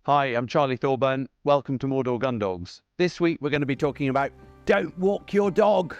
Hi, I'm Charlie Thorburn. Welcome to Mordor Gundogs. This week we're going to be talking about don't walk your dog.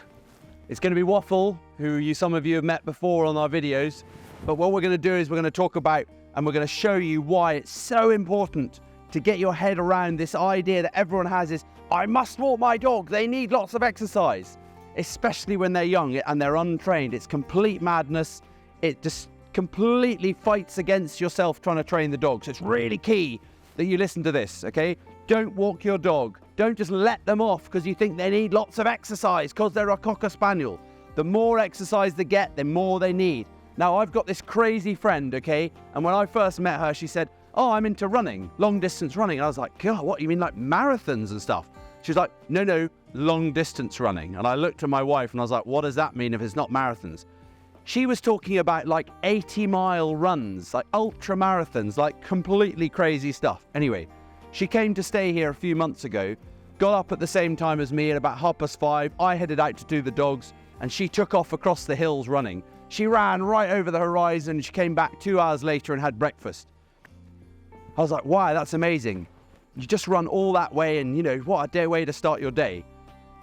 It's going to be Waffle, who some of you have met before on our videos. But what we're going to do is we're going to talk about and we're going to show you why it's so important to get your head around this idea that everyone has is, I must walk my dog. They need lots of exercise, especially when they're young and they're untrained. It's complete madness. It just completely fights against yourself trying to train the dog. So it's really key that you listen to this, okay? Don't walk your dog. Don't just let them off because you think they need lots of exercise because they're a Cocker Spaniel. The more exercise they get, the more they need. Now, I've got this crazy friend, okay? And when I first met her, she said, oh, I'm into running, long distance running. And I was like, God, what, you mean like marathons and stuff? She's like, no, long distance running. And I looked at my wife and I was like, what does that mean if it's not marathons? She was talking about like 80-mile runs, like ultra marathons, like completely crazy stuff. Anyway, she came to stay here a few months ago, got up at the same time as me at about 5:30. I headed out to do the dogs and she took off across the hills running. She ran right over the horizon. She came back 2 hours later and had breakfast. I was like, wow, that's amazing. You just run all that way and, you know, what a day way to start your day.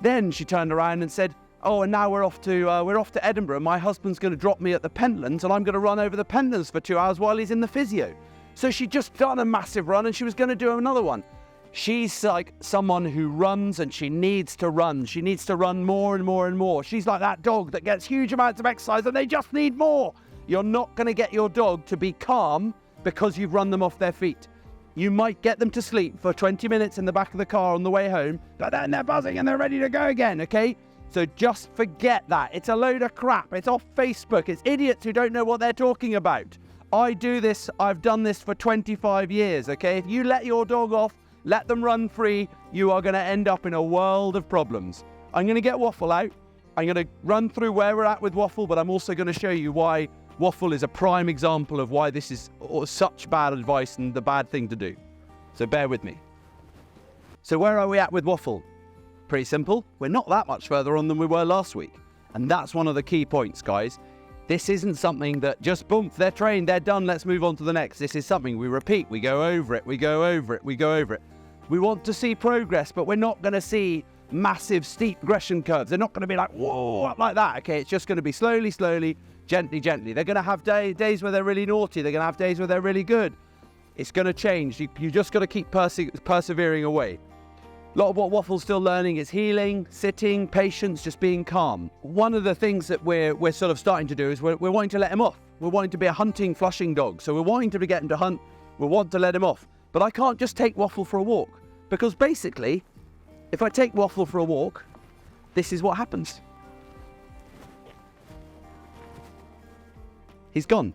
Then she turned around and said, oh, and now we're off to Edinburgh. My husband's going to drop me at the Pentlands and I'm going to run over the Pentlands for 2 hours while he's in the physio. So she'd just done a massive run and she was going to do another one. She's like someone who runs and she needs to run. She needs to run more and more and more. She's like that dog that gets huge amounts of exercise and they just need more. You're not going to get your dog to be calm because you've run them off their feet. You might get them to sleep for 20 minutes in the back of the car on the way home, but then they're buzzing and they're ready to go again, okay? So just forget that. It's a load of crap. It's off Facebook. It's idiots who don't know what they're talking about. I do this. I've done this for 25 years, okay? If you let your dog off, let them run free, you are going to end up in a world of problems. I'm going to get Waffle out. I'm going to run through where we're at with Waffle, but I'm also going to show you why Waffle is a prime example of why this is such bad advice and the bad thing to do. So bear with me. So where are we at with Waffle? Pretty simple. We're not that much further on than we were last week. And that's one of the key points, guys. This isn't something that just, boom, they're trained, they're done, let's move on to the next. This is something we repeat, we go over it, we go over it, we go over it. We want to see progress, but we're not going to see massive steep progression curves. They're not going to be like, whoa, up like that, okay? It's just going to be slowly, gently. They're going to have days where they're really naughty. They're going to have days where they're really good. It's going to change. You just got to keep persevering away. A lot of what Waffle's still learning is healing, sitting, patience, just being calm. One of the things that we're sort of starting to do is we're wanting to let him off. We're wanting to be a hunting, flushing dog. So we're wanting to get him to hunt. We want to let him off. But I can't just take Waffle for a walk. Because basically, if I take Waffle for a walk, this is what happens. He's gone.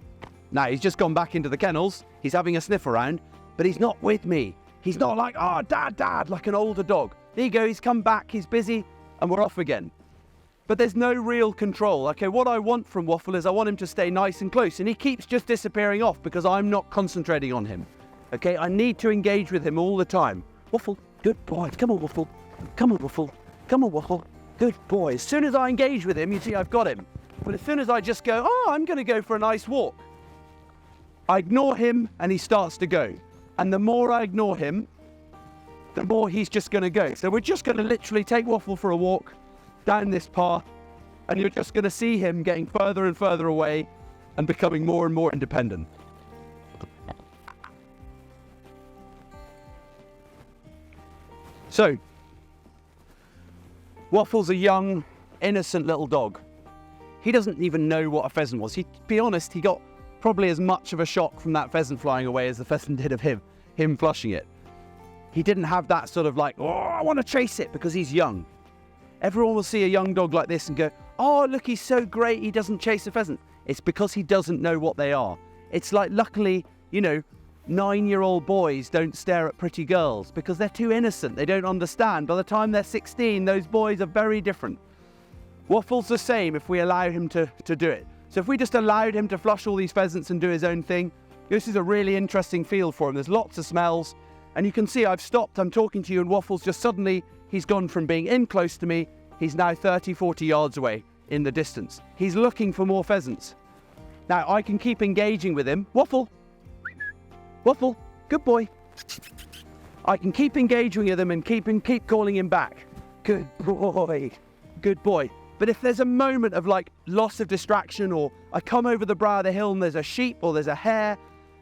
Now, he's just gone back into the kennels. He's having a sniff around, but he's not with me. He's not like, oh, dad, like an older dog. There you go, he's come back, he's busy, and we're off again. But there's no real control. Okay, what I want from Waffle is I want him to stay nice and close, and he keeps just disappearing off because I'm not concentrating on him. Okay, I need to engage with him all the time. Waffle, good boy. Come on, Waffle. Come on, Waffle. Come on, Waffle. Good boy. As soon as I engage with him, you see I've got him. But as soon as I just go, oh, I'm going to go for a nice walk, I ignore him and he starts to go. And the more I ignore him, the more he's just going to go. So we're just going to literally take Waffle for a walk down this path, and you're just going to see him getting further and further away and becoming more and more independent. So, Waffle's a young, innocent little dog. He doesn't even know what a pheasant was. To be honest, he got probably as much of a shock from that pheasant flying away as the pheasant did of him flushing it. He didn't have that sort of like, oh, I want to chase it, because he's young. Everyone will see a young dog like this and go, oh, look, he's so great, he doesn't chase a pheasant. It's because he doesn't know what they are. It's like, luckily, you know, 9-year-old boys don't stare at pretty girls because they're too innocent. They don't understand. By the time they're 16, those boys are very different. Waffle's the same if we allow him to do it. So if we just allowed him to flush all these pheasants and do his own thing, this is a really interesting field for him. There's lots of smells. And you can see I've stopped, I'm talking to you, and Waffle's just suddenly, he's gone from being in close to me, he's now 30, 40 yards away in the distance. He's looking for more pheasants. Now, I can keep engaging with him. Waffle! Waffle! Good boy! I can keep engaging with him and keep calling him back. Good boy, good boy. But if there's a moment of like loss of distraction, or I come over the brow of the hill and there's a sheep or there's a hare,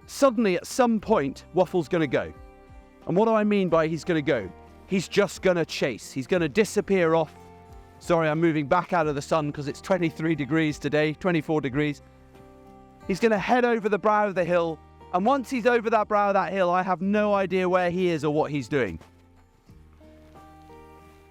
suddenly at some point, Waffle's going to go. And what do I mean by he's going to go? He's just going to chase. He's going to disappear off. Sorry, I'm moving back out of the sun because it's 23 degrees today, 24 degrees. He's going to head over the brow of the hill. And once he's over that brow of that hill, I have no idea where he is or what he's doing.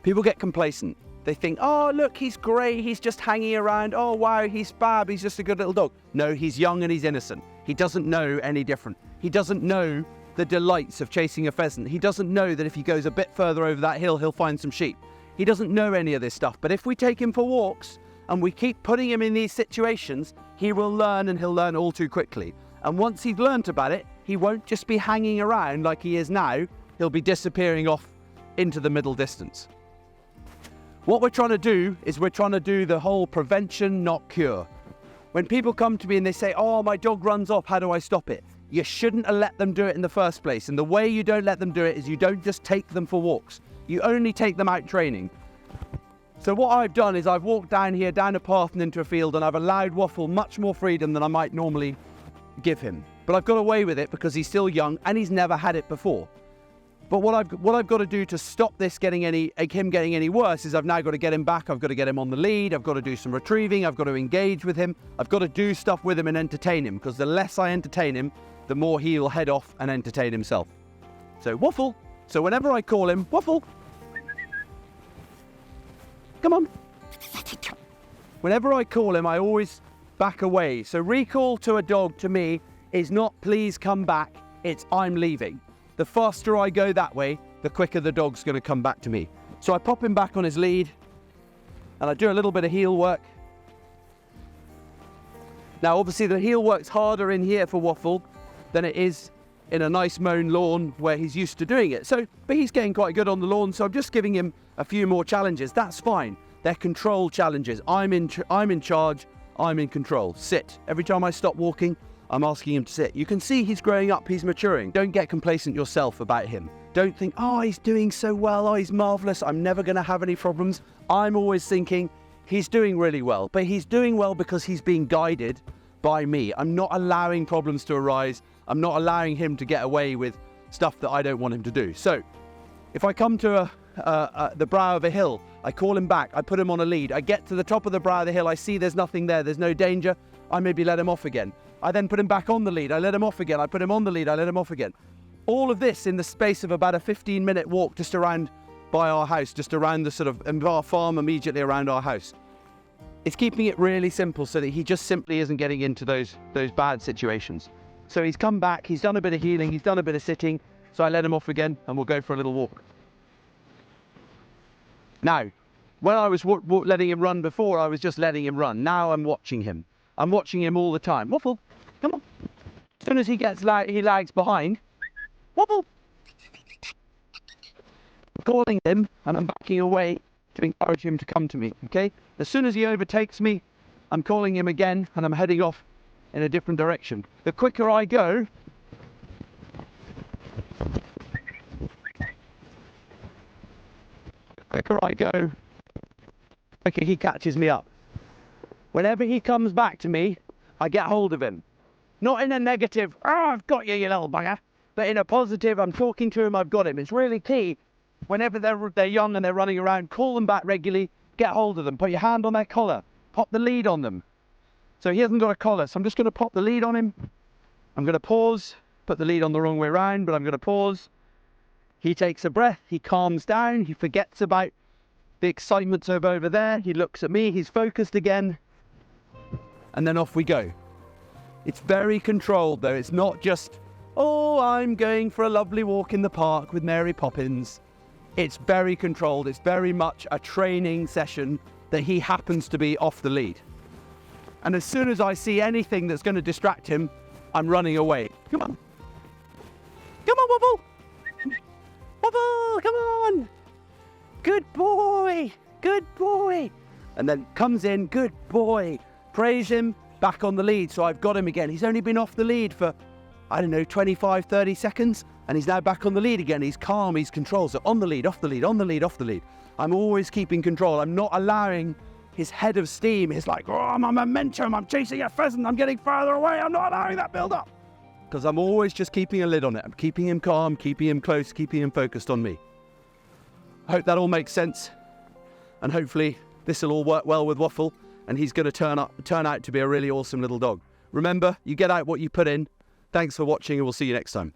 People get complacent. They think, oh, look, he's great. He's just hanging around. Oh, wow, he's fab. He's just a good little dog. No, he's young and he's innocent. He doesn't know any different. He doesn't know the delights of chasing a pheasant. He doesn't know that if he goes a bit further over that hill, he'll find some sheep. He doesn't know any of this stuff. But if we take him for walks and we keep putting him in these situations, he will learn, and he'll learn all too quickly. And once he's learnt about it, he won't just be hanging around like he is now. He'll be disappearing off into the middle distance. What we're trying to do is we're trying to do the whole prevention, not cure. When people come to me and they say, oh, my dog runs off, how do I stop it? You shouldn't have let them do it in the first place. And the way you don't let them do it is you don't just take them for walks. You only take them out training. So what I've done is I've walked down here, down a path and into a field, and I've allowed Waffle much more freedom than I might normally give him. But I've got away with it because he's still young and he's never had it before. But what I've got to do to stop this him getting any worse is I've now got to get him back. I've got to get him on the lead. I've got to do some retrieving. I've got to engage with him. I've got to do stuff with him and entertain him, because the less I entertain him, the more he'll head off and entertain himself. So Waffle. So whenever I call him, Waffle, come on. Whenever I call him, I always back away. So recall to a dog to me is not please come back. It's I'm leaving. The faster I go that way, the quicker the dog's going to come back to me. So I pop him back on his lead and I do a little bit of heel work. Now, obviously the heel work's harder in here for Waffle than it is in a nice mown lawn where he's used to doing it. But he's getting quite good on the lawn, so I'm just giving him a few more challenges. That's fine. They're control challenges. I'm in charge. I'm in control. Sit. Every time I stop walking, I'm asking him to sit. You can see he's growing up, he's maturing. Don't get complacent yourself about him. Don't think, oh, he's doing so well, oh, he's marvellous, I'm never going to have any problems. I'm always thinking, he's doing really well. But he's doing well because he's being guided by me. I'm not allowing problems to arise. I'm not allowing him to get away with stuff that I don't want him to do. So, if I come to the brow of a hill, I call him back, I put him on a lead, I get to the top of the brow of the hill, I see there's nothing there, there's no danger, I maybe let him off again. I then put him back on the lead, I let him off again, I put him on the lead, I let him off again. All of this in the space of about a 15-minute walk just around by our house, just around the sort of our farm immediately around our house. It's keeping it really simple so that he just simply isn't getting into those bad situations. So he's come back, he's done a bit of healing, he's done a bit of sitting, so I let him off again and we'll go for a little walk. Now, when I was letting him run before, I was just letting him run. Now I'm watching him. I'm watching him all the time. Waffle, come on. As soon as he lags behind, Waffle. I'm calling him and I'm backing away to encourage him to come to me, okay? As soon as he overtakes me, I'm calling him again and I'm heading off in a different direction. The quicker I go, okay, he catches me up. Whenever he comes back to me, I get hold of him. Not in a negative, oh, I've got you, you little bugger, but in a positive, I'm talking to him, I've got him. It's really key. Whenever they're young and they're running around, call them back regularly, get hold of them, put your hand on their collar, pop the lead on them. So he hasn't got a collar, so I'm just going to pop the lead on him. I'm going to pause, put the lead on the wrong way around, but I'm going to pause. He takes a breath, he calms down, he forgets about the excitement's over there, he looks at me, he's focused again, and then off we go. It's very controlled though, it's not just, oh, I'm going for a lovely walk in the park with Mary Poppins. It's very controlled, it's very much a training session that he happens to be off the lead. And as soon as I see anything that's going to distract him, I'm running away. Come on. Come on, Waffle. Waffle, come on. Good boy. Good boy. And then comes in, good boy. Praise him, back on the lead. So I've got him again. He's only been off the lead for, I don't know, 25, 30 seconds. And he's now back on the lead again. He's calm, he's controlled. So on the lead, off the lead, on the lead, off the lead. I'm always keeping control. I'm not allowing his head of steam. He's like, oh, I'm on momentum. I'm chasing a pheasant. I'm getting further away. I'm not allowing that build up. Because I'm always just keeping a lid on it. I'm keeping him calm, keeping him close, keeping him focused on me. I hope that all makes sense. And hopefully this will all work well with Waffle. And he's going to turn out to be a really awesome little dog. Remember, you get out what you put in. Thanks for watching, and we'll see you next time.